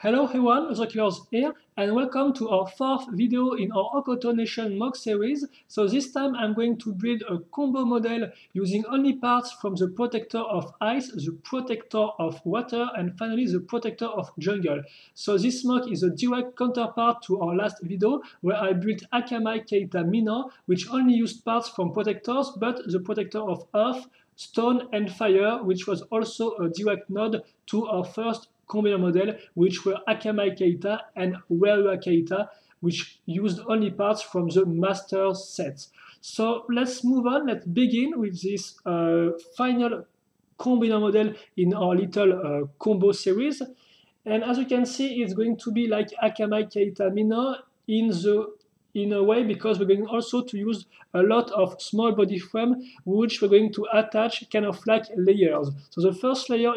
Hello everyone, Loserkiller here, and welcome to our fourth video in our Okoto Nation MOC series. So this time I'm going to build a combo model using only parts from the protector of ice, the protector of water, and finally the protector of jungle. So this MOC is a direct counterpart to our last video where I built Akamai Kaita Minor, which only used parts from protectors, but the protector of earth, stone, and fire, which was also a direct node to our first combiner model, which were Akamai Kaita and Wairuha Kaita, which used only parts from the master sets. So let's move on, let's begin with this final combiner model in our little combo series. And as you can see, it's going to be like Akamai Kaita Minor in a way, because we're going also to use a lot of small body frame, which we're going to attach kind of like layers. So the first layer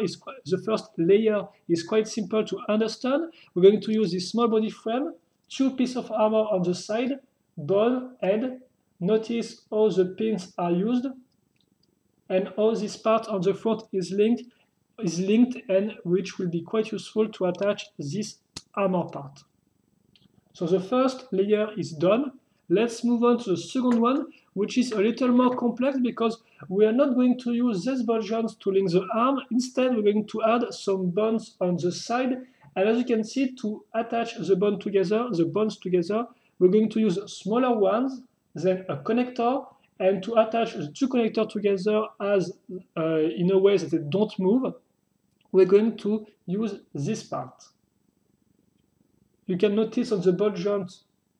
is quite simple to understand. We're going to use this small body frame, 2 pieces of armor on the side, bone, head. Notice how the pins are used, and how this part on the front is linked, and which will be quite useful to attach this armor part. So the first layer is done. Let's move on to the second one, which is a little more complex because we are not going to use these ball joints to link the arm. Instead, we're going to add some bones on the side. And as you can see, to attach the bones together, we're going to use smaller ones, then a connector, and to attach the 2 connectors together as in a way that they don't move, we're going to use this part. You can notice on the ball joint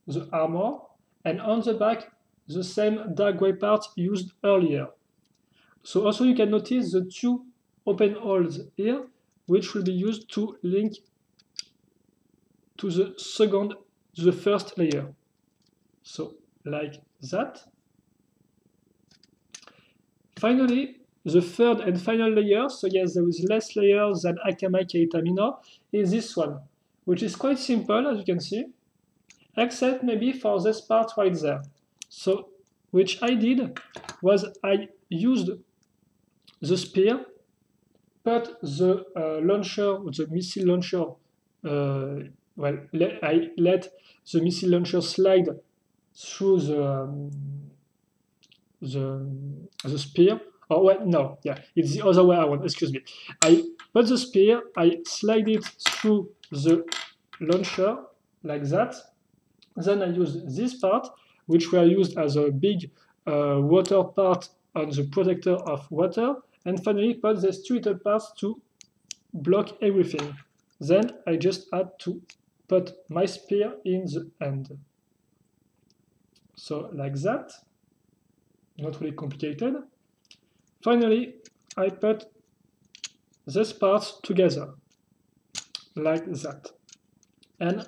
the armor, and on the back the same dark gray part used earlier. So also you can notice the 2 open holes here, which will be used to link to the first layer. So like that. Finally, the third and final layer, so yes, there is less layers than Akamai Kaita Minor, is this one, which is quite simple, as you can see, except maybe for this part right there. So, which I did was I used the spear, put the launcher, the missile launcher, I let the missile launcher slide through the spear. Oh, wait, no, yeah, it's the other way around, excuse me. I put the spear, I slide it through the launcher like that. Then I use this part, which were used as a big water part on the protector of water, and finally put these 2 little parts to block everything. Then I just had to put my spear in the end. So like that, not really complicated. Finally, I put these parts together, like that. And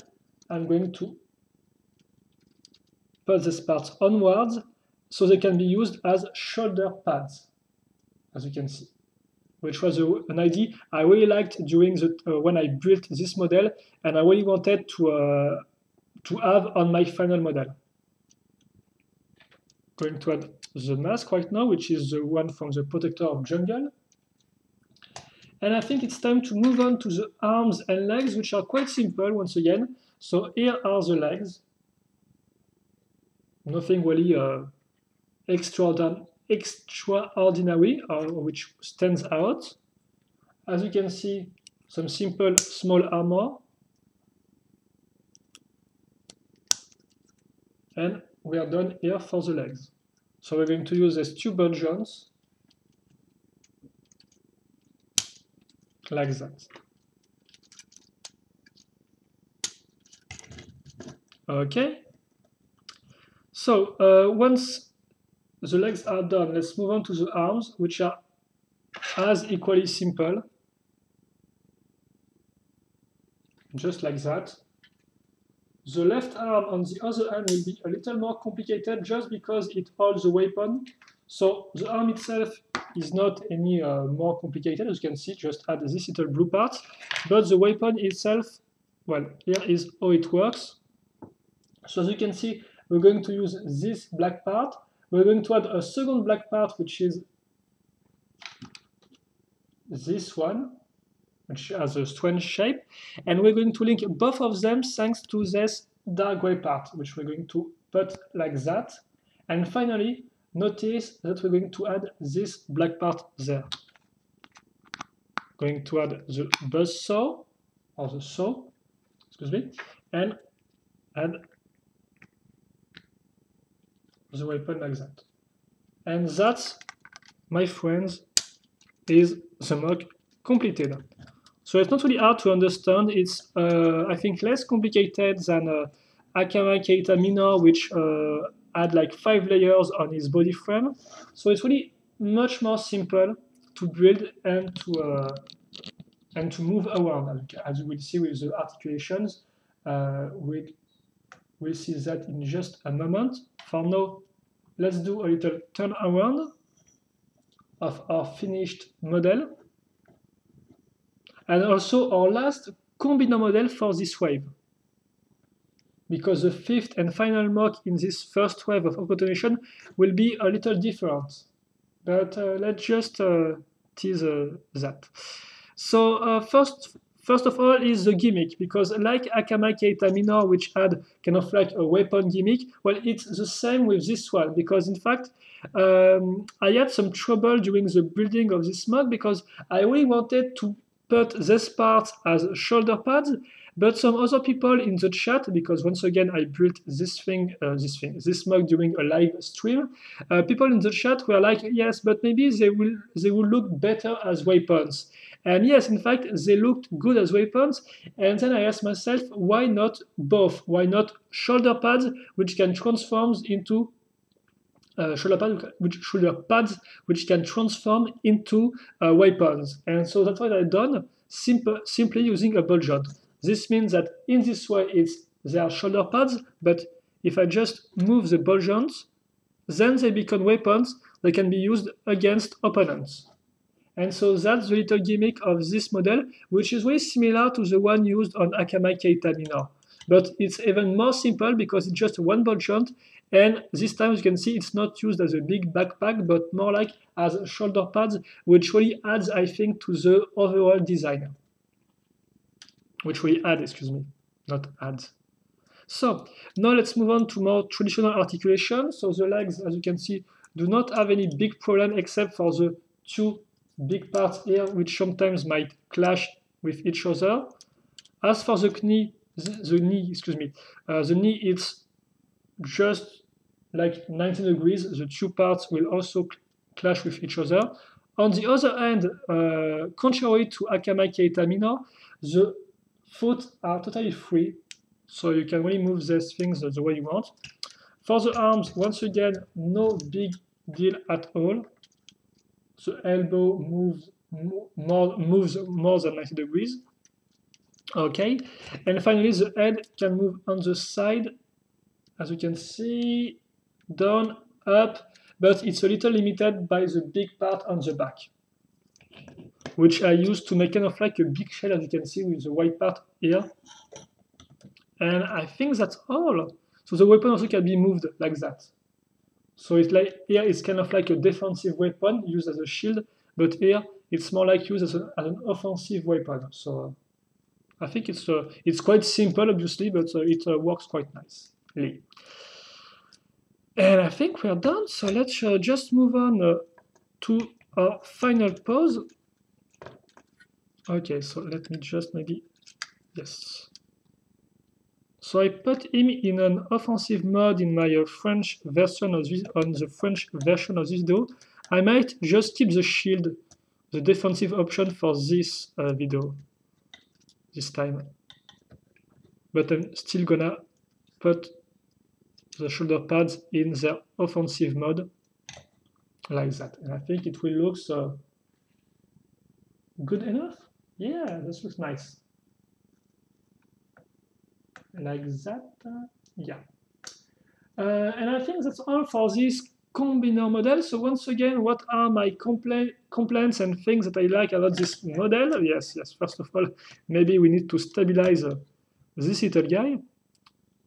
I'm going to put these parts onwards so they can be used as shoulder pads, as you can see, which was an idea I really liked during when I built this model, and I really wanted to have on my final model. Going to add the mask right now, which is the one from the protector of jungle. And I think it's time to move on to the arms and legs, which are quite simple once again. So here are the legs. Nothing really extraordinary, which stands out. As you can see, some simple small armor. And we are done here for the legs. So we're going to use these 2 ball joints like that. Okay. So once the legs are done, let's move on to the arms, which are as equally simple. Just like that. The left arm on the other hand will be a little more complicated just because it holds the weapon. So the arm itself is not any more complicated, as you can see, just add this little blue part. But the weapon itself, well, here is how it works. So as you can see, we're going to use this black part. We're going to add a second black part, which is this one. which has a strange shape. And we're going to link both of them thanks to this dark gray part, which we're going to put like that. And finally, notice that we're going to add this black part there. Going to add the buzzsaw, or the saw, excuse me, and add the weapon like that. And that, my friends, is the MOC completed. So it's not really hard to understand. It's, I think, less complicated than Akama Kaita Minor, which had like 5 layers on his body frame. So it's really much more simple to build and to move around, as you will see with the articulations. We'll see that in just a moment. For now, let's do a little turn around of our finished model. And also our last combiner model for this wave. Because the 5th and final MOC in this first wave of Okoto Nation will be a little different. But let's just tease that. So first of all is the gimmick, because like Akama Kaita Minor, which had kind of like a weapon gimmick, well, it's the same with this one, because in fact, I had some trouble during the building of this MOC because I really wanted to put this part as shoulder pads, but some other people in the chat, because once again I built this MOC during a live stream, people in the chat were like, yes, but maybe they will look better as weapons. And yes, in fact, they looked good as weapons. And then I asked myself, why not both? Why not shoulder pads, which can transform into shoulder pads which can transform into weapons. And so that's what I've done, simply using a ball joint. This means that in this way they are shoulder pads, but if I just move the ball joints, then they become weapons that can be used against opponents. And so that's the little gimmick of this model, which is very similar to the one used on Akama Kaita Minor. But it's even more simple because it's just one ball joint, and this time you can see it's not used as a big backpack, but more like as shoulder pads, which really adds, I think, to the overall design. Which really add, excuse me, not adds. So now let's move on to more traditional articulation. So the legs, as you can see, do not have any big problem except for the 2 big parts here, which sometimes might clash with each other. As for the knee, the knee, it's just like 90 degrees. The 2 parts will also clash with each other. On the other hand, contrary to Akama Kaita Minor, the foot are totally free, so you can really move these things the way you want. For the arms, once again, no big deal at all. The elbow moves more than 90 degrees. Okay, and finally the head can move on the side, as you can see, down, up, but it's a little limited by the big part on the back, which I use to make kind of like a big shell, as you can see, with the white part here. And I think that's all. So the weapon also can be moved like that. So it's like here it's kind of like a defensive weapon used as a shield, but here it's more like used as an offensive weapon. So I think it's quite simple, obviously, but it works quite nicely. And I think we're done. So let's just move on to our final pose. Okay, so let me just maybe, yes. So I put him in an offensive mode in my French version of this, on the French version of this video. I might just keep the shield, the defensive option for this video this time. But I'm still gonna put the shoulder pads in their offensive mode like that. And I think it will look good enough. Yeah, this looks nice. Like that, yeah. And I think that's all for this combiner model. So once again, what are my complaints and things that I like about this model? Yes, first of all, maybe we need to stabilize this little guy,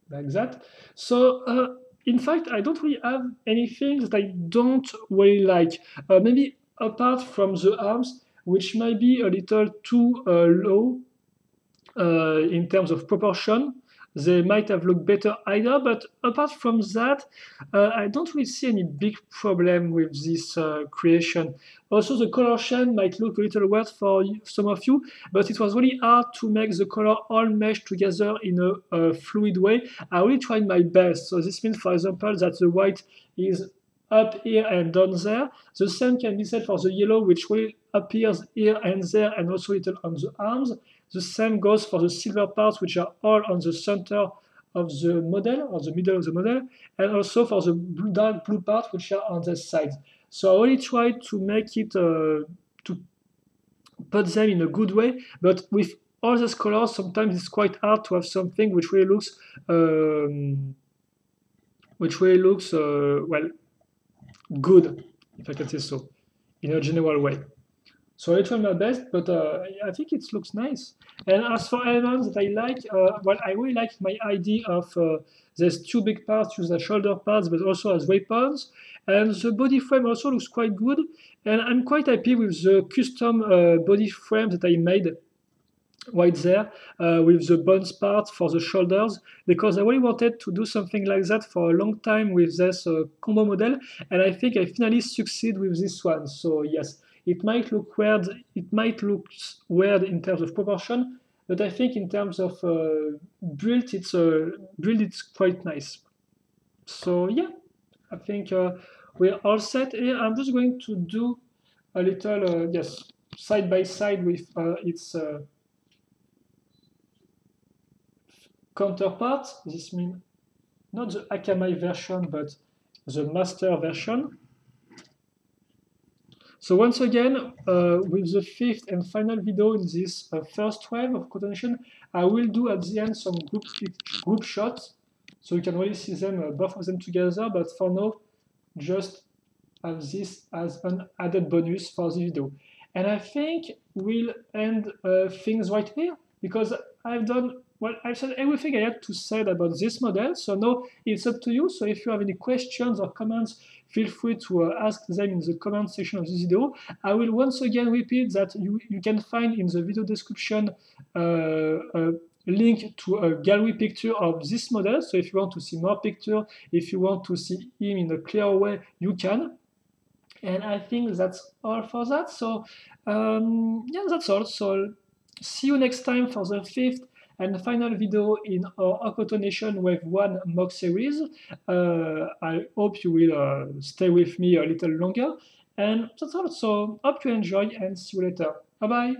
like that. So in fact, I don't really have anything that I don't really like. Maybe apart from the arms, which might be a little too low in terms of proportion. They might have looked better either, but apart from that, I don't really see any big problem with this creation. Also, the color shade might look a little weird for some of you, but it was really hard to make the color all mesh together in a fluid way. I really tried my best. So this means, for example, that the white is up here and down there. The same can be said for the yellow, which really appears here and there, and also a little on the arms. The same goes for the silver parts, which are all on the center of the model, or the middle of the model, and also for the dark blue parts, which are on the sides. So I really tried to make it, to put them in a good way, but with all these colors, sometimes it's quite hard to have something which really looks, well, good, if I can say so, in a general way. So I tried my best, but I think it looks nice. And as for elements that I like, well, I really like my idea of there's two big parts used as shoulder pads, but also as weapons. And the body frame also looks quite good. And I'm quite happy with the custom body frame that I made right there with the bones part for the shoulders, because I really wanted to do something like that for a long time with this combo model, and I think I finally succeed with this one. So yes, it might look weird, in terms of proportion, but I think in terms of build, it's quite nice. So yeah, I think we're all set here. I'm just going to do a little yes, side by side with its counterpart. This means not the Akamai version, but the master version. So once again, with the fifth and final video in this first wave of coordination, I will do at the end some group shots, so you can really see them, both of them together, but for now, just have this as an added bonus for the video. And I think we'll end things right here, because I've said everything I had to say about this model, so now it's up to you. So if you have any questions or comments, feel free to ask them in the comment section of this video. I will once again repeat that you can find in the video description a link to a gallery picture of this model. So if you want to see more pictures, if you want to see him in a clear way, you can. And I think that's all for that. So yeah, that's all. So see you next time for the fifth and final video in our Okoto Nation Wave 1 MOC series. I hope you will stay with me a little longer. And that's all. So hope you enjoy and see you later. Bye-bye.